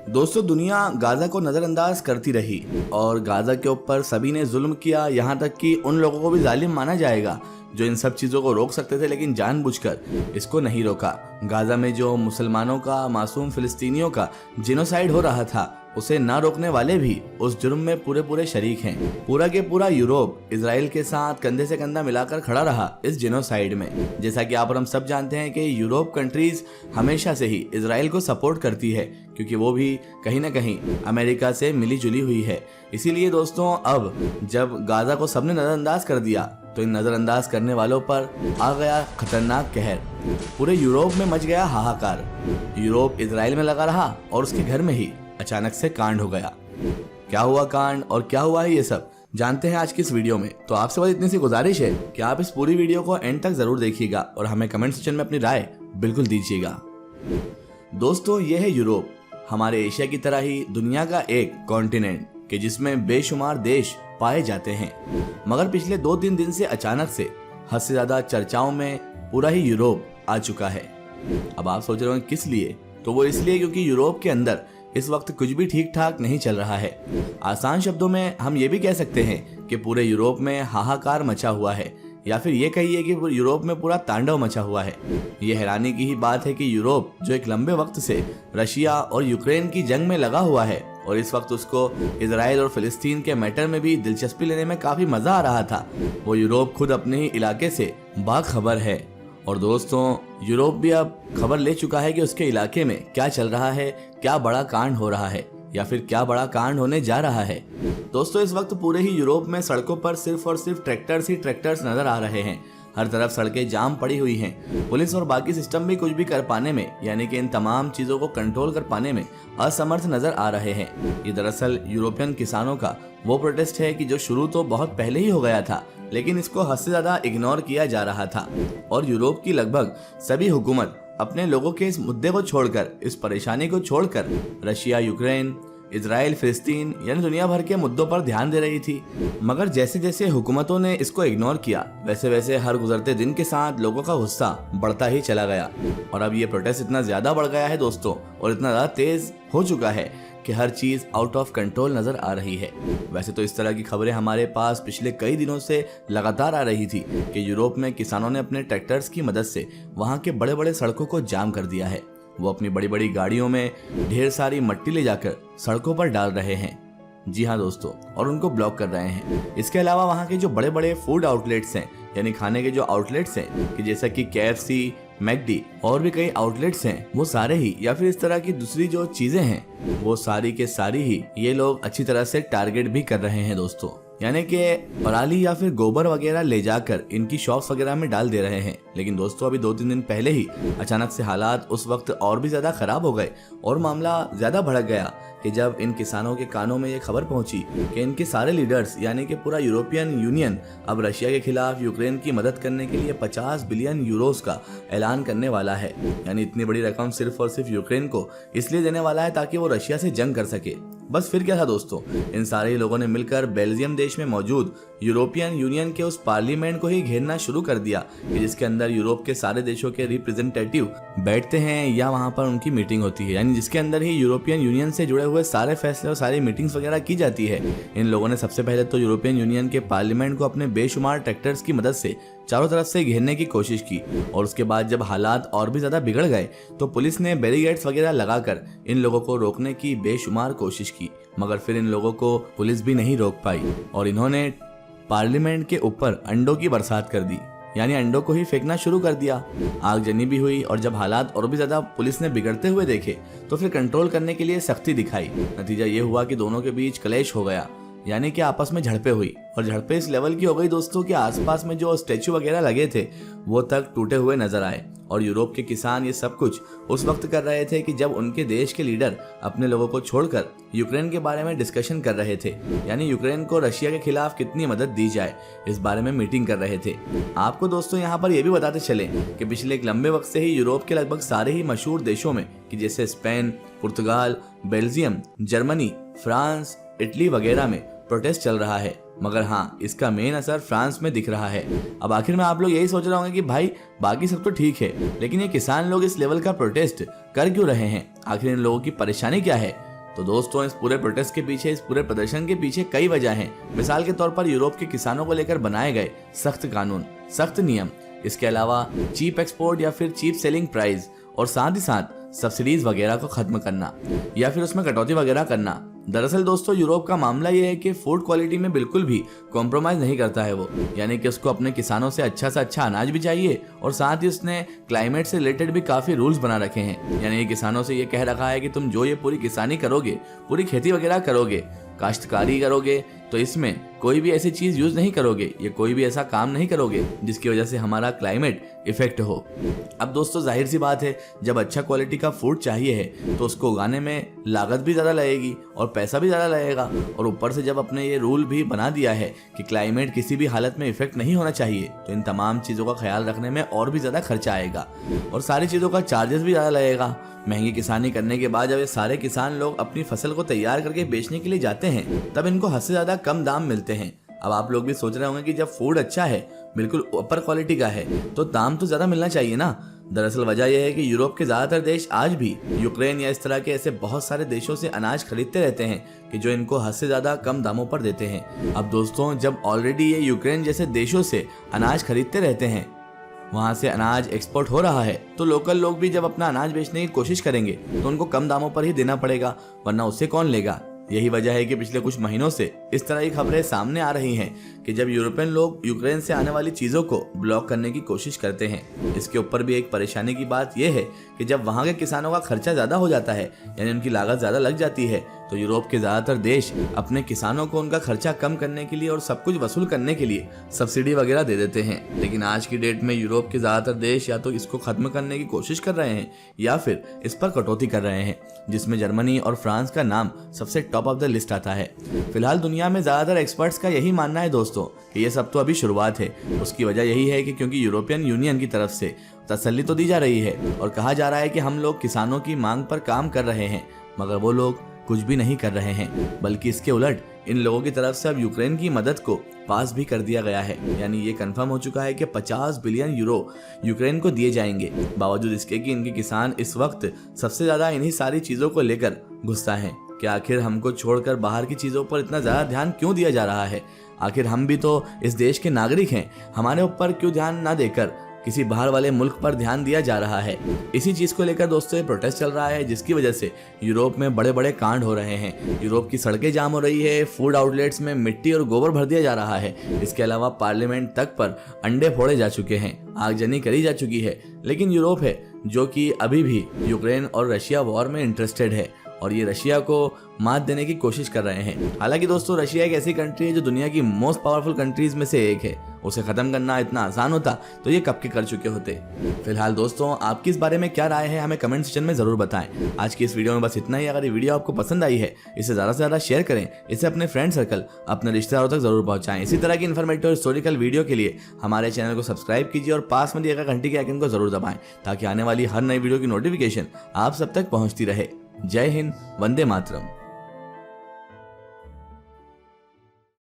दोस्तों, दुनिया गाजा को नजरअंदाज करती रही और गाजा के ऊपर सभी ने जुल्म किया, यहाँ तक कि उन लोगों को भी जालिम माना जाएगा जो इन सब चीज़ों को रोक सकते थे लेकिन जानबूझकर इसको नहीं रोका। गाजा में जो मुसलमानों का, मासूम फिलिस्तीनियों का जिनोसाइड हो रहा था, उसे ना रोकने वाले भी उस जुर्म में पूरे शरीक हैं। पूरा के पूरा यूरोप इजराइल के साथ कंधे से कंधा मिलाकर खड़ा रहा इस जिनोसाइड में। जैसा कि आप और हम सब जानते हैं कि यूरोप कंट्रीज हमेशा से ही इजराइल को सपोर्ट करती है, क्योंकि वो भी कहीं ना कहीं अमेरिका से मिली जुली हुई है। इसीलिए दोस्तों, अब जब गाजा को सबने नजरअंदाज कर दिया तो इन नजरअंदाज करने वालों पर आ गया खतरनाक कहर। पूरे यूरोप में मच गया हाहाकार। यूरोप इजराइल में लगा रहा और उसके घर में ही अचानक से कांड हो गया। क्या हुआ कांड और क्या हुआ है, ये सब जानते हैं आज की इस वीडियो में। तो आपसे बस इतनी सी गुजारिश है कि आप इस पूरी वीडियो को एंड तक जरूर देखिएगा और हमें कमेंट सेक्शन में अपनी राय बिल्कुल दीजिएगा। दोस्तों, ये है यूरोप, हमारे एशिया की तरह ही दुनिया का एक कॉन्टिनेंट कि जिसमें बेशुमार देश पाए जाते हैं। मगर पिछले 2-3 दिन से अचानक से हद से ज्यादा चर्चाओं में पूरा ही यूरोप आ चुका है। अब आप सोच रहे हो किस लिए? तो वो इसलिए क्योंकि यूरोप के अंदर इस वक्त कुछ भी ठीक ठाक नहीं चल रहा है। आसान शब्दों में हम ये भी कह सकते हैं कि पूरे यूरोप में हाहाकार मचा हुआ है, या फिर ये कहिए कि यूरोप में पूरा तांडव मचा हुआ है। ये हैरानी की ही बात है कि यूरोप जो एक लंबे वक्त से रशिया और यूक्रेन की जंग में लगा हुआ है और इस वक्त उसको इजराइल और फिलिस्तीन के मैटर में भी दिलचस्पी लेने में काफी मजा आ रहा था, वो यूरोप खुद अपने ही इलाके से बाखबर है। और दोस्तों, यूरोप भी अब खबर ले चुका है कि उसके इलाके में क्या चल रहा है, क्या बड़ा कांड हो रहा है या फिर क्या बड़ा कांड होने जा रहा है। दोस्तों, इस वक्त पूरे ही यूरोप में सड़कों पर सिर्फ और सिर्फ ट्रैक्टर्स ही ट्रैक्टर्स नजर आ रहे हैं। हर तरफ सड़कें जाम पड़ी हुई हैं। पुलिस और बाकी सिस्टम भी कुछ भी कर पाने में, यानी कि इन तमाम चीजों को कंट्रोल कर पाने में असमर्थ नजर आ रहे हैं। ये दरअसल यूरोपियन किसानों का वो प्रोटेस्ट है कि जो शुरू तो बहुत पहले ही हो गया था, लेकिन इसको हद से ज्यादा इग्नोर किया जा रहा था। और यूरोप की लगभग सभी हुकूमत अपने लोगों के इस मुद्दे को छोड़कर, इस परेशानी को छोड़कर रशिया, यूक्रेन, इजराइल, फिलिस्तीन यानी दुनिया भर के मुद्दों पर ध्यान दे रही थी। मगर जैसे जैसे हुकूमतों ने इसको इग्नोर किया, वैसे वैसे हर गुजरते दिन के साथ लोगों का गुस्सा बढ़ता ही चला गया। और अब ये प्रोटेस्ट इतना ज्यादा बढ़ गया है दोस्तों, और इतना ज्यादा तेज हो चुका है कि हर चीज आउट ऑफ कंट्रोल नजर आ रही है। वैसे तो इस तरह की खबरें हमारे पास पिछले कई दिनों से लगातार आ रही थी कि यूरोप में किसानों ने अपने ट्रैक्टर्स की मदद से वहां के बड़े बड़े सड़कों को जाम कर दिया है। वो अपनी बड़ी बड़ी गाड़ियों में ढेर सारी मिट्टी ले जाकर सड़कों पर डाल रहे हैं। जी हाँ दोस्तों, और उनको ब्लॉक कर रहे हैं। इसके अलावा वहाँ के जो बड़े बड़े फूड आउटलेट्स हैं, यानी खाने के जो आउटलेट्स हैं, कि जैसा कि KFC, मैकडी और भी कई आउटलेट्स हैं, वो सारे ही, या फिर इस तरह की दूसरी जो चीजें हैं, वो सारी के सारी ही ये लोग अच्छी तरह से टारगेट भी कर रहे हैं दोस्तों। यानी कि पराली या फिर गोबर वगैरह ले जाकर इनकी शॉप्स वगैरह में डाल दे रहे हैं। लेकिन दोस्तों, अभी 2-3 दिन पहले ही अचानक से हालात उस वक्त और भी ज्यादा खराब हो गए और मामला ज्यादा भड़क गया कि जब इन किसानों के कानों में ये खबर पहुंची कि इनके सारे लीडर्स, यानी कि पूरा यूरोपियन यूनियन अब रशिया के खिलाफ यूक्रेन की मदद करने के लिए 50 बिलियन यूरोस का ऐलान करने वाला है। यानी इतनी बड़ी रकम सिर्फ और सिर्फ यूक्रेन को इसलिए देने वाला है ताकि वो रशिया से जंग कर सके। बस फिर क्या था दोस्तों, इन सारे लोगों ने मिलकर बेल्जियम देश में मौजूद यूरोपियन यूनियन के उस पार्लियामेंट को ही घेरना शुरू कर दिया कि जिसके अंदर यूरोप के सारे देशों के रिप्रेजेंटेटिव बैठते हैं या वहां पर उनकी मीटिंग होती है। यानी जिसके अंदर ही यूरोपियन यूनियन से जुड़े हुए सारे फैसले और सारी मीटिंग्स वगैरह की जाती है। इन लोगों ने सबसे पहले तो यूरोपियन यूनियन के पार्लियामेंट को अपने बेशुमार ट्रैक्टर्स की मदद से चारों तरफ से घेरने की कोशिश की, और उसके बाद जब हालात और भी ज्यादा बिगड़ गए तो पुलिस ने बैरिकेड्स वगैरह लगाकर इन लोगों को रोकने की बेशुमार कोशिश की। मगर फिर इन लोगों को पुलिस भी नहीं रोक पाई और इन्होंने पार्लियामेंट के ऊपर अंडों की बरसात कर दी, यानी अंडों को ही फेंकना शुरू कर दिया। आगजनी भी हुई और जब हालात और भी ज्यादा पुलिस ने बिगड़ते हुए देखे तो फिर कंट्रोल करने के लिए सख्ती दिखाई। नतीजा ये हुआ कि दोनों के बीच क्लैश हो गया, यानी कि आपस में झड़पें हुई, और झड़पें इस लेवल की हो गई दोस्तों कि आसपास में जो स्टैचू वगैरह लगे थे वो तक टूटे हुए नजर आए। और यूरोप के किसान ये सब कुछ उस वक्त कर रहे थे कि जब उनके देश के लीडर अपने लोगों को छोड़कर यूक्रेन के बारे में डिस्कशन कर रहे थे, यानी यूक्रेन को रशिया के खिलाफ कितनी मदद दी जाए इस बारे में मीटिंग कर रहे थे। आपको दोस्तों यहाँ पर यह भी बताते चले कि पिछले एक लंबे वक्त से ही यूरोप के लगभग सारे ही मशहूर देशों में, कि जैसे स्पेन, पुर्तगाल, बेल्जियम, जर्मनी, फ्रांस, इटली वगैरह में प्रोटेस्ट चल रहा है। मगर हाँ, इसका मेन असर फ्रांस में दिख रहा है। अब आखिर में आप लोग यही सोच रहे होंगे कि भाई बाकी सब तो ठीक है, लेकिन ये किसान लोग इस लेवल का प्रोटेस्ट कर क्यों रहे हैं, आखिर इन लोगों की परेशानी क्या है। तो दोस्तों, इस पूरे प्रोटेस्ट के पीछे, इस पूरे प्रदर्शन के पीछे कई वजह हैं। मिसाल के तौर पर यूरोप के किसानों को लेकर बनाए गए सख्त कानून, सख्त नियम, इसके अलावा चीप एक्सपोर्ट या फिर चीप सेलिंग प्राइस, और साथ ही साथ सब्सिडीज वगैरह को खत्म करना या फिर उसमें कटौती वगैरह करना। दरअसल दोस्तों, यूरोप का मामला यह है कि फूड क्वालिटी में बिल्कुल भी कॉम्प्रोमाइज नहीं करता है वो, यानी कि उसको अपने किसानों से अच्छा अनाज भी चाहिए, और साथ ही उसने क्लाइमेट से रिलेटेड भी काफी रूल्स बना रखे हैं। यानी किसानों से ये कह रखा है कि तुम जो ये पूरी किसानी करोगे, पूरी खेती वगैरह करोगे, काश्तकारी करोगे, तो इसमें कोई भी ऐसी चीज यूज नहीं करोगे, ये कोई भी ऐसा काम नहीं करोगे जिसकी वजह से हमारा क्लाइमेट इफेक्ट हो। अब दोस्तों, जाहिर सी बात है, जब अच्छा क्वालिटी का फूड चाहिए है तो उसको उगाने में लागत भी ज़्यादा लगेगी और पैसा भी ज़्यादा लगेगा, और ऊपर से जब अपने ये रूल भी बना दिया है कि क्लाइमेट किसी भी हालत में इफेक्ट नहीं होना चाहिए, तो इन तमाम चीज़ों का ख्याल रखने में और भी ज़्यादा खर्चा आएगा और सारी चीज़ों का चार्जेस भी ज़्यादा लगेगा। महंगी किसानी करने के बाद जब ये सारे किसान लोग अपनी फसल को तैयार करके बेचने के लिए जाते हैं, तब इनको हद से ज़्यादा कम दाम मिलते हैं। अब आप लोग भी सोच रहे होंगे कि जब फूड अच्छा है, बिल्कुल अपर क्वालिटी का है, तो दाम तो ज़्यादा मिलना चाहिए ना। दरअसल वजह यह है कि यूरोप के ज़्यादातर देश आज भी यूक्रेन या इस तरह के ऐसे बहुत सारे देशों से अनाज खरीदते रहते हैं कि जो इनको हद से ज़्यादा कम दामों पर देते हैं। अब दोस्तों, जब ऑलरेडी ये यूक्रेन जैसे देशों से अनाज खरीदते रहते हैं, वहाँ से अनाज एक्सपोर्ट हो रहा है, तो लोकल लोग भी जब अपना अनाज बेचने की कोशिश करेंगे तो उनको कम दामों पर ही देना पड़ेगा, वरना उससे कौन लेगा। यही वजह है कि पिछले कुछ महीनों से इस तरह की खबरें सामने आ रही हैं कि जब यूरोपियन लोग यूक्रेन से आने वाली चीज़ों को ब्लॉक करने की कोशिश करते हैं। इसके ऊपर भी एक परेशानी की बात यह है कि जब वहाँ के किसानों का खर्चा ज़्यादा हो जाता है, यानी उनकी लागत ज़्यादा लग जाती है, तो यूरोप के ज़्यादातर देश अपने किसानों को उनका खर्चा कम करने के लिए और सब कुछ वसूल करने के लिए सब्सिडी वगैरह दे देते हैं। लेकिन आज की डेट में यूरोप के ज़्यादातर देश या तो इसको खत्म करने की कोशिश कर रहे हैं या फिर इस पर कटौती कर रहे हैं, जिसमें जर्मनी और फ्रांस का नाम सबसे टॉप ऑफ द लिस्ट आता है। फिलहाल दुनिया में ज़्यादातर एक्सपर्ट्स का यही मानना है दोस्तों कि ये सब तो अभी शुरुआत है। उसकी वजह यही है कि क्योंकि यूरोपियन यूनियन की तरफ से तसल्ली तो दी जा रही है और कहा जा रहा है कि हम लोग किसानों की मांग पर काम कर रहे हैं, मगर वो लोग कुछ भी नहीं कर रहे हैं, बल्कि इसके उलट इन लोगों की तरफ से अब यूक्रेन की मदद को पास भी कर दिया गया है। यानी ये कंफर्म हो चुका है कि 50 बिलियन यूरो यूक्रेन को दिए जाएंगे, बावजूद इसके कि इनके किसान इस वक्त सबसे ज़्यादा इन्हीं सारी चीज़ों को लेकर गुस्सा हैं कि आखिर हमको छोड़कर बाहर की चीज़ों पर इतना ज़्यादा ध्यान क्यों दिया जा रहा है। आखिर हम भी तो इस देश के नागरिक हैं, हमारे ऊपर क्यों ध्यान ना देकर किसी बाहर वाले मुल्क पर ध्यान दिया जा रहा है। इसी चीज़ को लेकर दोस्तों प्रोटेस्ट चल रहा है, जिसकी वजह से यूरोप में बड़े बड़े कांड हो रहे हैं। यूरोप की सड़कें जाम हो रही है, फूड आउटलेट्स में मिट्टी और गोबर भर दिया जा रहा है। इसके अलावा पार्लियामेंट तक पर अंडे फोड़े जा चुके हैं, आगजनी करी जा चुकी है। लेकिन यूरोप है जो कि अभी भी यूक्रेन और रशिया वॉर में इंटरेस्टेड है और ये रशिया को मात देने की कोशिश कर रहे हैं। हालांकि दोस्तों, रशिया एक ऐसी कंट्री है जो दुनिया की मोस्ट पावरफुल कंट्रीज में से एक है। उसे खत्म करना इतना आसान होता तो ये कब के कर चुके होते। फिलहाल दोस्तों, आपकी इस बारे में क्या राय है हमें कमेंट सेक्शन में जरूर बताएं। आज की इस वीडियो में बस इतना ही। अगर ये वीडियो आपको पसंद आई है, इसे ज़्यादा से ज़्यादा शेयर करें, इसे अपने फ्रेंड सर्कल, अपने रिश्तेदारों तक जरूर पहुंचाएं। इसी तरह की इन्फॉर्मेटिव और हिस्टोरिकल वीडियो के लिए हमारे चैनल को सब्सक्राइब कीजिए और पास में दिए गए घंटी के आइकन को जरूर दबाएं, ताकि आने वाली हर नई वीडियो की नोटिफिकेशन आप सब तक पहुंचती रहे। जय हिंद, वंदे मातरम।